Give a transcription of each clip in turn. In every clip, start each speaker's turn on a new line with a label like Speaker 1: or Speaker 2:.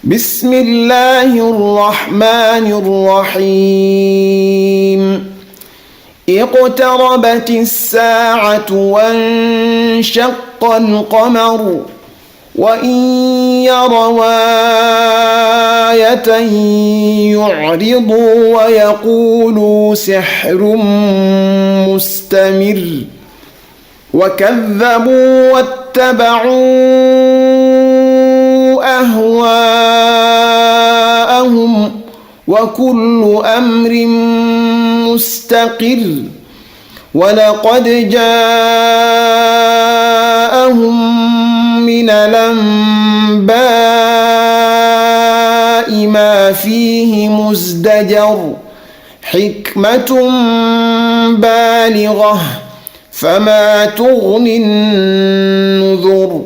Speaker 1: بسم الله الرحمن الرحيم اقتربت الساعة وانشق القمر وإن يروا آية يعرضوا ويقولوا سحر مستمر وكذبوا واتبعوا أهواءهم وكل أمر مستقر ولقد جاءهم من الأنباء ما فيه مزدجر حكمة بالغة فما تغني النذر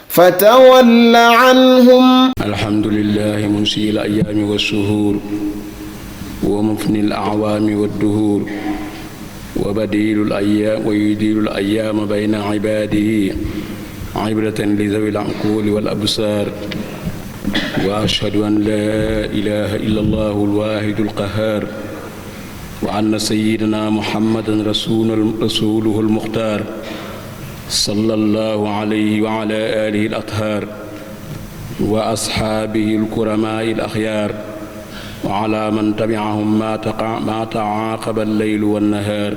Speaker 1: فتول عنهم.
Speaker 2: الحمد لله منشئ الأيام والشهور ومفني الأعوام والدهور وبديل الأيام ويديل الأيام بين عباده عبرة لذوي العقول والأبصار وأشهد أن لا إله إلا الله الواحد القهار وأن سيدنا محمدا رسوله المختار صلى الله عليه وعلى آله الأطهار وأصحابه الكرماء الأخيار وعلى من تبعهم ما تعاقب الليل والنهار.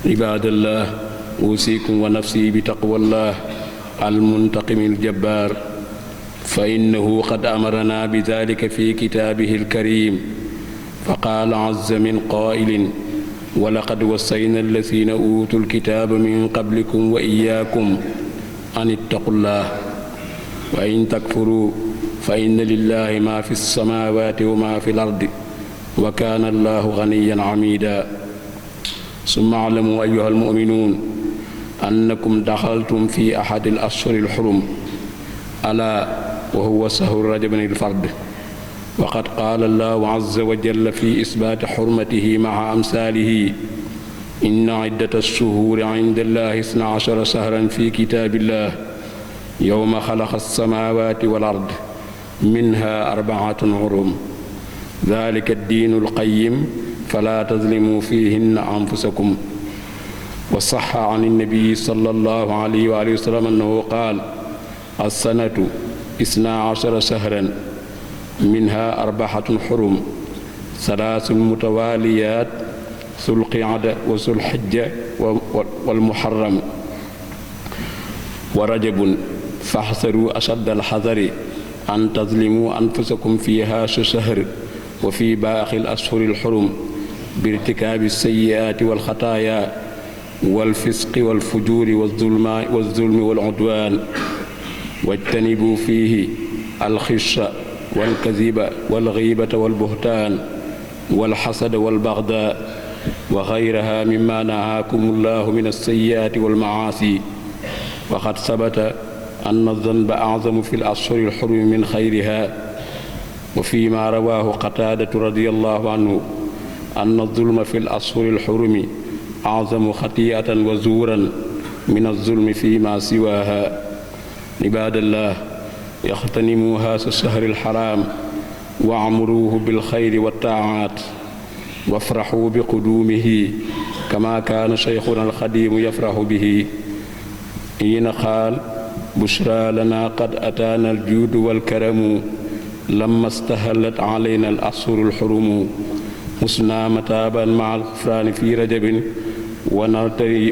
Speaker 2: عباد الله أوصيكم ونفسي بتقوى الله المنتقم الجبار فإنه قد أمرنا بذلك في كتابه الكريم فقال عز من قائل ولقد وصينا الذين أوتوا الكتاب من قبلكم وإياكم أن اتقوا الله وإن تكفروا فإن لله ما في السماوات وما في الأرض وكان الله غنيا حميدا. ثم اعلموا أيها المؤمنون أنكم دخلتم في أحد الأشهر الحرم ألا وهو شهر رجب الفرد وقد قال الله عز وجل في إثبات حرمته مع أمثاله إن عدة الشهور عند الله 12 شهرا في كتاب الله يوم خلق السماوات والأرض منها 4 حرم ذلك الدين القيم فلا تظلموا فيهن أنفسكم. وصح عن النبي صلى الله عليه وآله وسلم أنه قال السنة 12 شهرا منها 4 حرم 3 متواليات ذو القعدة وذو الحجة والمحرم ورجب فاحذروا أشد الحذر أن تظلموا أنفسكم في هذا الشهر وفي باقي الأشهر الحرم بارتكاب السيئات والخطايا والفسق والفجور والظلم والعدوان واجتنبوا فيه الخش والكذب والغيبة والبهتان والحسد والبغضاء وغيرها مما نهاكم الله من السيئات والمعاصي. وقد ثبت أن الذنب أعظم في الأشهر الحرم من خيرها وفيما رواه قتادة رضي الله عنه أن الظلم في الأشهر الحرم أعظم خطيئة وزورا من الظلم فيما سواها. عباد الله اغتنموا هذا الشهر الحرام واعمروه بالخير والطاعات وافرحوا بقدومه كما كان شيخنا الخديم يفرح به حين قال بشرى لنا قد أتانا الجود والكرم لما استهلت علينا الأشهر الحرم حسنا متابا مع الغفران في رجب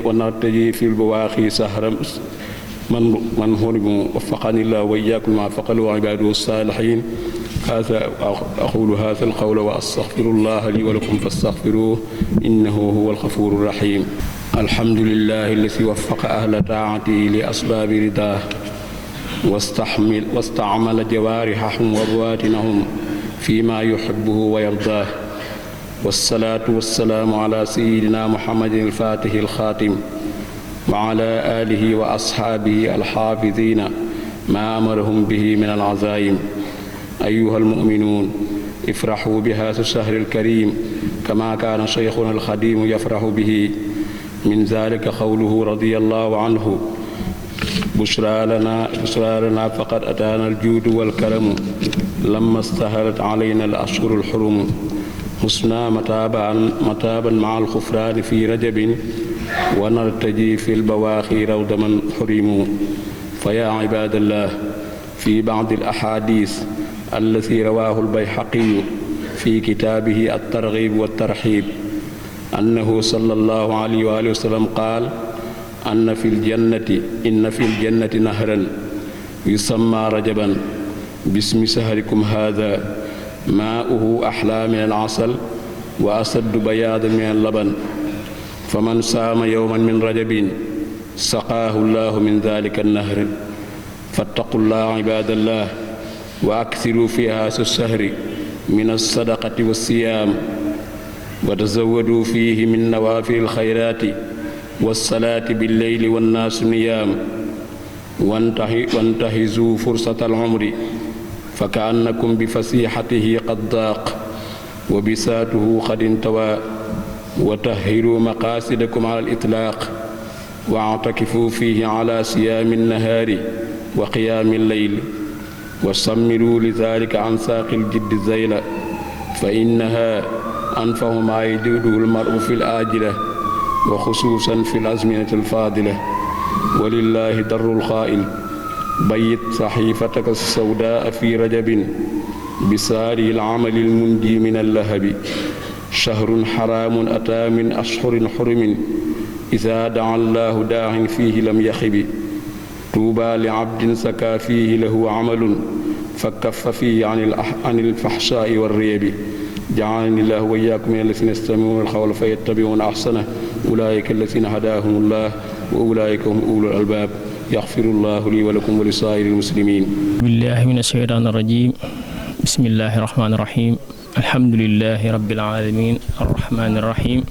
Speaker 2: ونرتجي في البواقي سهرا من هرم وفقني الله وإياكم ما فقلوا عباده الصالحين. هذا أقول هذا القول وأستغفر الله لي ولكم فاستغفروه إنه هو الغفور الرحيم. الحمد لله الذي وفق أهل طاعته لأسباب رضاه واستعمل جوارحهم وبواطنهم فيما يحبه ويرضاه والصلاة والسلام على سيدنا محمد الفاتح الخاتم وعلى آله وأصحابه الحافظين ما أمرهم به من العزائم. أيها المؤمنون افرحوا بهذا الشهر الكريم كما كان شيخنا الخديم يفرح به من ذلك قوله رضي الله عنه بشرى لنا فقد أتانا الجود والكرم لما استهلت علينا الأشهر الحرم حسنا متابا مع الخفران في رجب ونرتجي في البواخي روض من حرموا. فيا عباد الله، في بعض الأحاديث التي رواه البيهقي في كتابه الترغيب والترحيب أنه صلى الله عليه وآله وسلم قال: إن في الجنة نهرا يسمى رجبا باسم سهركم هذا، ماؤه أحلى من العسل وأسد بياضا من اللبن، فمن صام يوما من رجب سقاه الله من ذلك النهر. فاتقوا الله عباد الله، وأكثروا في هذا الشهر من الصدقة والصيام، وتزودوا فيه من نوافل الخيرات والصلاة بالليل والناس نيام، وانتهزوا فرصة العمر فكأنكم بفسيحته قد ضاق وبساته قد انتوى، وطهروا مقاصدكم على الإطلاق، واعتكفوا فيه على صيام النهار وقيام الليل، وصمروا لذلك عن ساق الجد الزيل، فإنها أنفع ما يجده المرء في الآجلة وخصوصا في الأزمنة الفاضلة. ولله در القائل: بيت صحيفتك السوداء في رجب بساري العمل المنجي من اللهب، شهر حرام أتى من أشهر حرم، إذا دعا الله داع فيه لم يخب، طوبى لعبد سكى فيه له عمل فكف فيه عن الفحشاء والريب. جعلني الله وإياكم من الذين يستمعون القول فيتبعون أحسنه، أولئك الذين هداهم الله وأولئك هم أولو الألباب. يغفر الله لي ولكم ولسائر المسلمين. بالله من الشيطان الرجيم. بسم الله الرحمن الرحيم. الحمد لله رب العالمين الرحمن الرحيم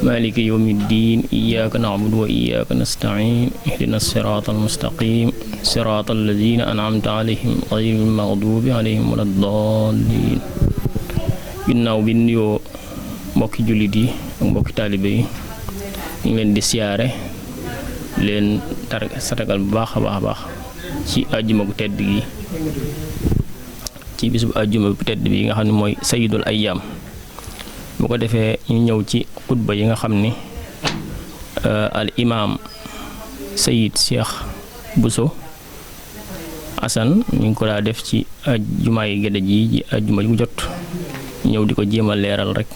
Speaker 2: مالك يوم الدين. إياك نعبد وإياك نستعين. اهدنا الصراط المستقيم صراط الذين أنعمت عليهم غير المغضوب عليهم ولا الضالين. ginnaaw bi nuyoo mbokki jullit yi ak mbokki taalibe yi ñu ngi leen di siyaare leen satagal bu baax a baax ci àjjuma gu tedd gi, ci bis bu àjjuma bu tedd bi nga xam ne mooy sayyidul ayyaam. bu ko defee ñu ñëw ci xutba yi nga xam ni al imaam Sayyid Cheikh Bousso Assane ñu ngi ko daa def ci àjjuma yi Gédé ji ci àjjuma gu jot ñëw di ko jéem a leeral rek.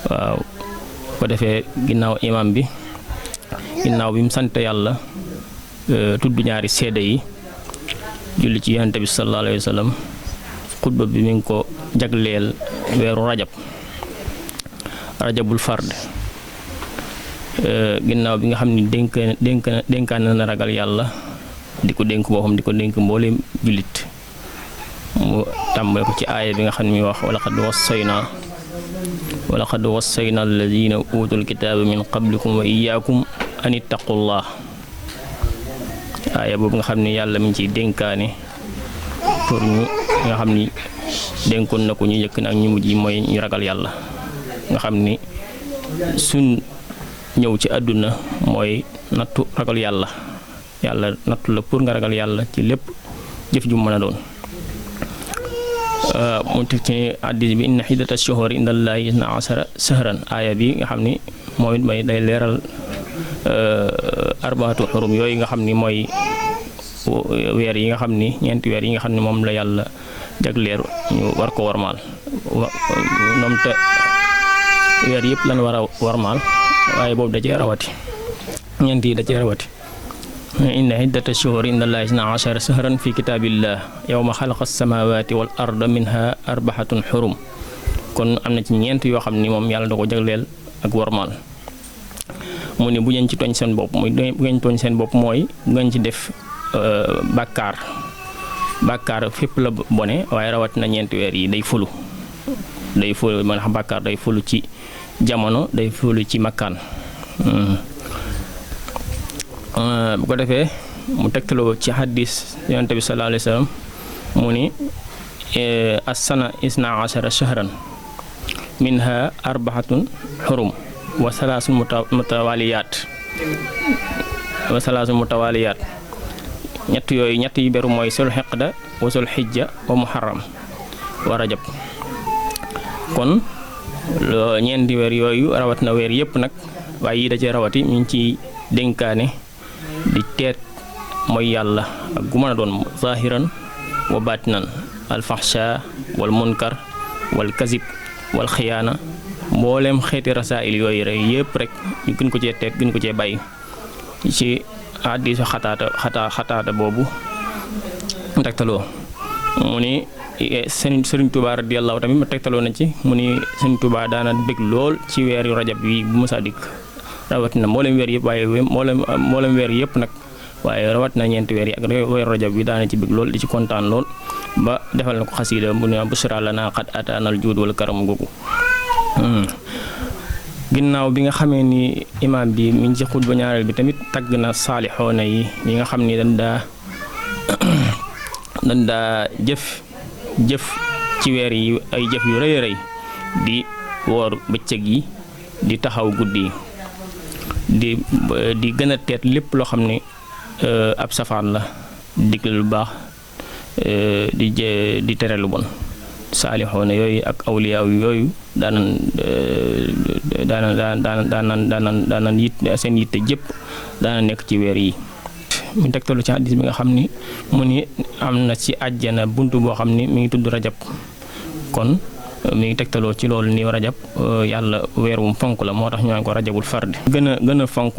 Speaker 2: waaw bu ko defee ginnaaw imaam bi mu sant yàlla tudd ñaari seede yi julli ci yonent bi sallallahu alayhi wa sallam, xutba bi mi ngi ko jagleel weeru rajabul fard, ginnaaw bi nga xam ni dénkaan na ragal yàlla, di ko dénk boppam, di ko dénk mbooleem jullit. mu tàmbale ko ci aaya bi nga xam ne mi wax walaqad wassayna alladina utul kitaaba min qablikum wa iyaakum an ittaqullah. aaya boobu nga xam ne yàlla mi ngi ciy dénkaane pour ñu nga xam ni dénkoon na ko ñu njëkk na ak ñu mujj yi mooy ñu ragal yàlla, nga xam ni suñ ñëw ci àdduna mooy nattu ragal yàlla nattu la pour nga ragal yàlla ci lépp jëf ju mën a doon. mu teg ci hadiis bi inna iddata shuhuri inda Allaahi 12 shahran. aaya bi nga xam ni moom it may day leeral arbaatu xurum yooyu nga xam ni mooy weer yi nga xam ni ñeenti weer yi nga xam ni moom la yàlla jagleer ñu war ko warmaal. ñoom te weer yëpp lañ war a warmaal, waaye boobu da cee rawati, ñeent yi da cee rawati. inna iddata shuhuri inda Allaahi 12 shahran fi kitaabillah yawma xalaqa as-samaawaati wal arda minha arbaatun xurum. kon am na ci ñeent yoo xam ni moom yàlla da ko jagleel ak warmaal. mu ne bu ngeen ci tooñ seen bopp bu ngeen tooñ seen bopp mooy bu ngeen ci def bàkkaar fépp la bone, waaye rawat na ñeenti weer yi day fulu man xam bàkkaar day fulu ci jamono, day fulu ci makkaan. bu ko defee mu tegtaloo ci hadis yonent bi sallallahu alayhi wa sallam mu ni as-sana 12 shahran minha arbaatun xurum wa salaasun mutawaliyaat.
Speaker 3: wa salaasu mutawaliyaat ñett yi beru mooy sul xiqda wa sul xijja wa muharram wa rajab. kon ñeenti weer yooyu rawat na weer yëpp nag waaye yi da cee rawati ñu ngi ciy dénkaane di teet mooy yàlla ak gu mën a doon zahiran wa batinan alfaxsha wal munkar wal kazib wal xiyaana mboolem xeeti rasail yooyu rek yëpp rek ñu gën ko cee teet gën ko cee bàyyi. ci hadiisu xataata boobu tegtaloo mu ni Sëriñ Tuubaa radiyallaahu tamit ma tegtaloo na ci mu ni Sëriñ Tuubaa daana bég lool ci weeru rajab yi bu mësa dikk rawatina mboolem weer yëpp waaye mboolem weer yëpp nag waaye rawatina ñeenti weer yi ak weeru rajab bi daana ci bég lool di ci kontaan lool ba defal na ko xasiida bu ne bushraa lanaa qad ataanal juud wal karam googu. ginnaaw bi nga xamee ni imaam bi mi ngi ci xutba ñaareel bi tamit tagg na saalixoona yi nga xam ni dañ daa jëf ci weer yi ay jëf yu rëy rëy di woor bëccëg yi di taxaw guddi yi di gën a teet lépp loo xam ne ab safaan la digle lu baax di tere lu bon. saalixoona yooyu ak awliyaaw yooyu daanan seen yitte jëpp daana nekk ci weer yi. mu tegtalu ci hadiis bi nga xam ni mu ni am na ci àjjana bunt boo xam ni mi ngi tudd rajab kon mi ngi tegtaloo ci loolu ni rajab yàlla weer wu fonk la moo tax ñu naan ko rajabul fardi. gën a fonk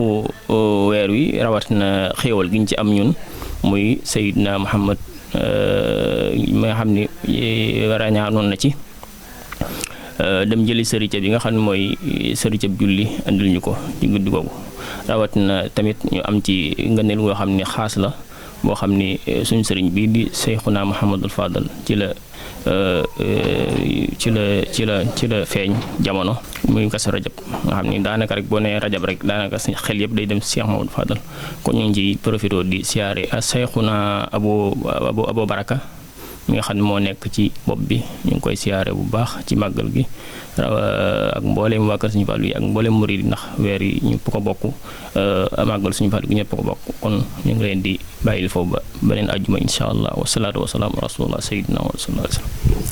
Speaker 3: weer wi rawatina xéewal gi ñu ci am ñun muy Seydina Muhammad mi nga xam ni rañaanoon na ci dem jëli sëricëb bi nga xam ne mooy sëricëb julli andil ñu ko ci guddi googu rawatina tamit ñu am ci ngëneel goo xam ni xaas la boo xam ni suñu sëriñ bii di Seyxuna Muhammadul Fadal ci la feeñ jamono muy Kazu Rajab nga xam ni daanaka rek boo nee rajab rek daanaka xel yëpp day dem Cheikh Muhammadul Fadal kon ñu ngi ciy profité di siyaare Seyxuna Abo Baraka mi nga xam ne moo nekk ci bopp bi ñu ngi koy siyaare bu baax ci màggal gi ak mboolem waa kër Sëriñ Fallu yi ak mboolem murid yi ndax weer yi ñëpp ko bokk màggal Sëriñ Fallu gi ñëpp ko bokk kon ñu ngi leen di bàyyil foofu ba beneen àjjuma incha allah wasalaatu wasalaam rasulullah sayyidina wa sallallahu alayhi wa sallam